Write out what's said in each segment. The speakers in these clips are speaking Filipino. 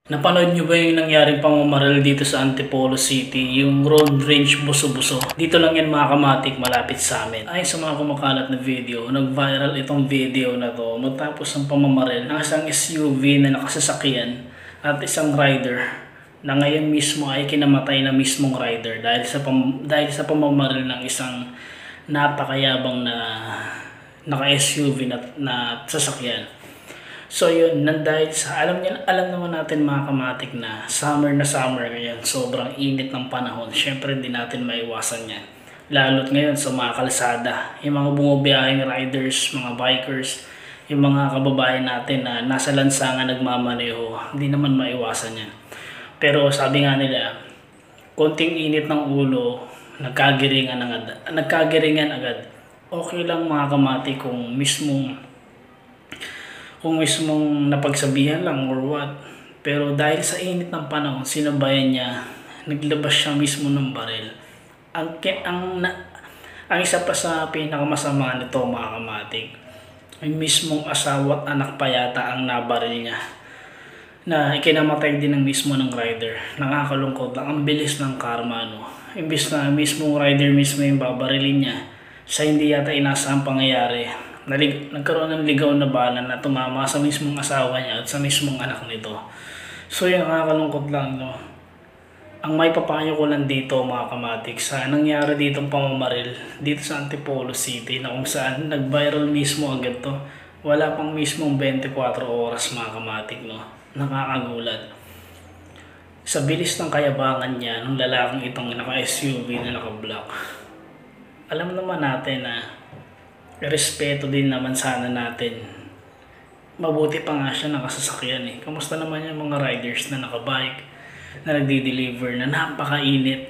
Napanood nyo ba yung nangyaring pamamaril dito sa Antipolo City, yung road range buso-buso? Dito lang yan mga kamatik, malapit sa amin. Ayon sa mga kumakalat na video, nag-viral itong video na to matapos ng pamamaril ng isang SUV na nakasasakyan at isang rider na ngayon mismo ay kinamatay na mismong rider dahil sa pamamaril ng isang napakayabang na naka-SUV na sasakyan. So yun, dahil sa alam naman natin mga kamatik na summer ngayon, sobrang init ng panahon. Syempre hindi natin maiwasan yan. Lalo't ngayon sa mga kalsada, yung mga bumabiyaheng riders, mga bikers, yung mga kababayan natin na nasa lansangan nagmamaneho, hindi naman maiwasan yan. Pero sabi nga nila, konting init ng ulo, nagkagiringan agad. Okay lang mga kamatik kung mismong napagsabihan lang or what. Pero dahil sa init ng panahon, sinabayan niya, naglabas siya mismo ng baril. Ang isa pa sa pinakamasama nito mga kamatik, ay mismong asawa at anak pa yata ang nabaril niya, na ikinamatay din ng mismo ng rider. Nakakalungkot lang, ang bilis ng karma, no? Imbis na mismong rider mismo yung babarilin niya, sa hindi yata inasahang pangyayari, nagkaroon ng ligaw na bala na tumama sa mismong asawa niya at sa mismong anak nito. So yung nakakalungkot lang, no? Ang may papayo ko lang dito mga kamatik sa nangyari ditong pamamaril dito sa Antipolo City, na kung saan nag-viral mismo agad to. Wala pang mismong 24 oras mga kamatik, no? Nakakagulat. Sa bilis ng kayabangan niya ng lalaking itong naka-SUV na naka-black. Alam naman natin na respeto din naman sana natin. Mabuti pa nga siya nakasasakyan eh. Kamusta naman yung mga riders na nakabike, na nagdi-deliver na napakainit,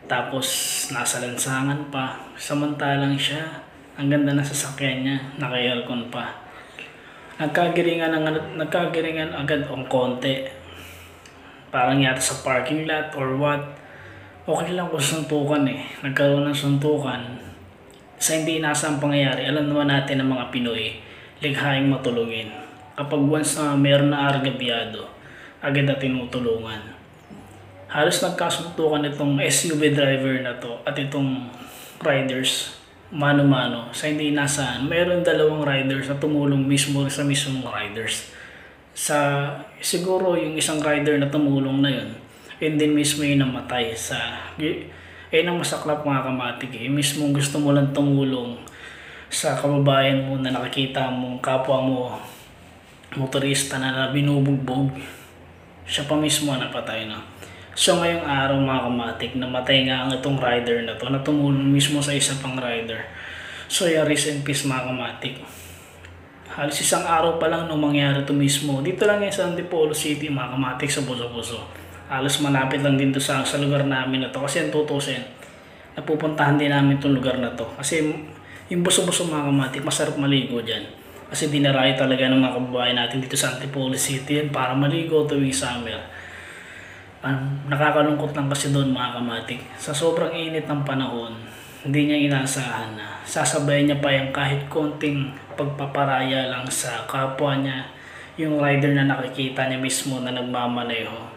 tapos nasa lansangan pa, samantalang siya, ang ganda na sasakyan niya, naka-aircon pa. Nagkagiringan agad ang konti. Parang yata sa parking lot or what. Okay lang kung suntukan eh. Nagkaroon ng suntukan. Sa hindi inasang pangyayari, alam naman natin ng mga Pinoy, lighayang matulungin. Kapag once na meron na argabyado, agad na tinutulungan. Halos nagkasuntukan itong SUV driver na to at itong riders, mano-mano. Sa hindi inasaan, meron dalawang riders na tumulong mismo sa mismong riders. Siguro yung isang rider na tumulong na yun, and then mismo yung namatay ang masaklap mga kamatik eh. Mismong gusto mo lang tumulong sa kababayan mo na nakikita mo, kapwa mo motorista na binubugbog, siya pa mismo napatay na. So ngayong araw mga kamatik, namatay nga ang itong rider na to, na tumulong mismo sa isa pang rider. So rest in peace mga kamatik. Halos isang araw pa lang nung mangyari to mismo. Dito lang yan sa Antipolo City mga kamatik, sa Buso-Buso. Halos malapit lang din to sa lugar namin na to, kasi ang tutusin, napupuntahan din namin itong lugar na to. Kasi yung Buso-Buso mga kamatik, masarap maligo dyan. Kasi dinarayo talaga ng mga kababayan natin dito sa Antipolo City yan para maligo tuwing summer. Nakakalungkot lang kasi doon mga kamatik, sa sobrang init ng panahon, hindi niya inaasahan na sasabayan niya pa yung kahit konting pagpaparaya lang sa kapwa niya, yung rider na nakikita niya mismo na nagmamaneho.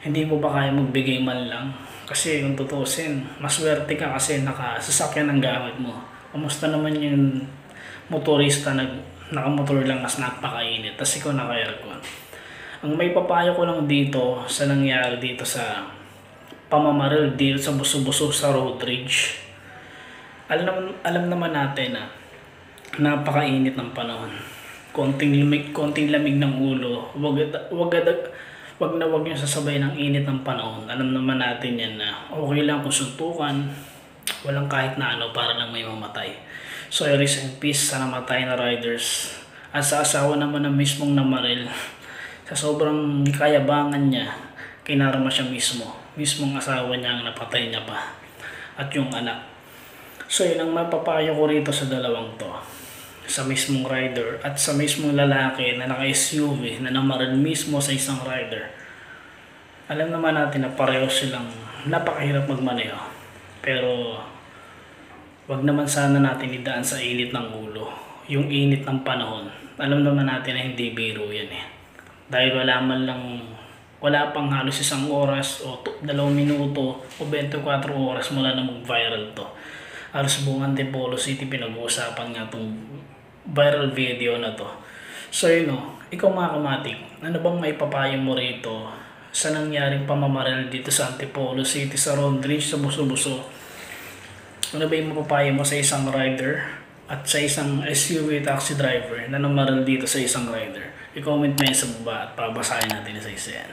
Hindi mo ba kaya magbigay man lang? Kasi kung tutusin, maswerte ka kasi nakasasakyan ng gamit mo. Kamusta naman yung motorista na nakamotor lang mas napakainit, tapos ikaw naka-aircon? Ang may papayo ko lang dito sa nangyari dito sa pamamaril dito sa Buso-Buso sa road rage. Alam naman natin na napakainit ng panahon. Konting lamig ng ulo. Wag niyo sasabay ng init ng panahon. Alam naman natin yan na okay lang kung suntukan, walang kahit na ano para lang may mamatay. So rest in peace sa namatay na riders. At sa asawa naman na mismong namaril, sa sobrang kayabangan niya, kinarma siya mismong asawa niya ang napatay niya pa, at yung anak. So yun ang mapapayo ko rito sa dalawang to, sa mismong rider at sa mismong lalaki na naka-SUV na namaril mismo sa isang rider. Alam naman natin na pareho silang napakahirap magmaneho, pero wag naman sana natin idaan sa init ng ulo, yung init ng panahon. Alam naman natin na hindi biro yan eh. Dahil wala pang halos 1 oras o 2 minuto o 24 oras mula na mag-viral to. Halos buong Antipolo City pinag-uusapan nga itong viral video na to. So ikaw mga kamatik, ano bang maipapayo mo rito sa nangyaring pamamaril dito sa Antipolo City, sa Rondridge, sa Buso-Buso? Ano ba yung mapapayo mo sa isang rider at sa isang SUV taxi driver na namaril dito sa isang rider? I-comment mo yan sa baba at pabasahin natin isa-isa yan.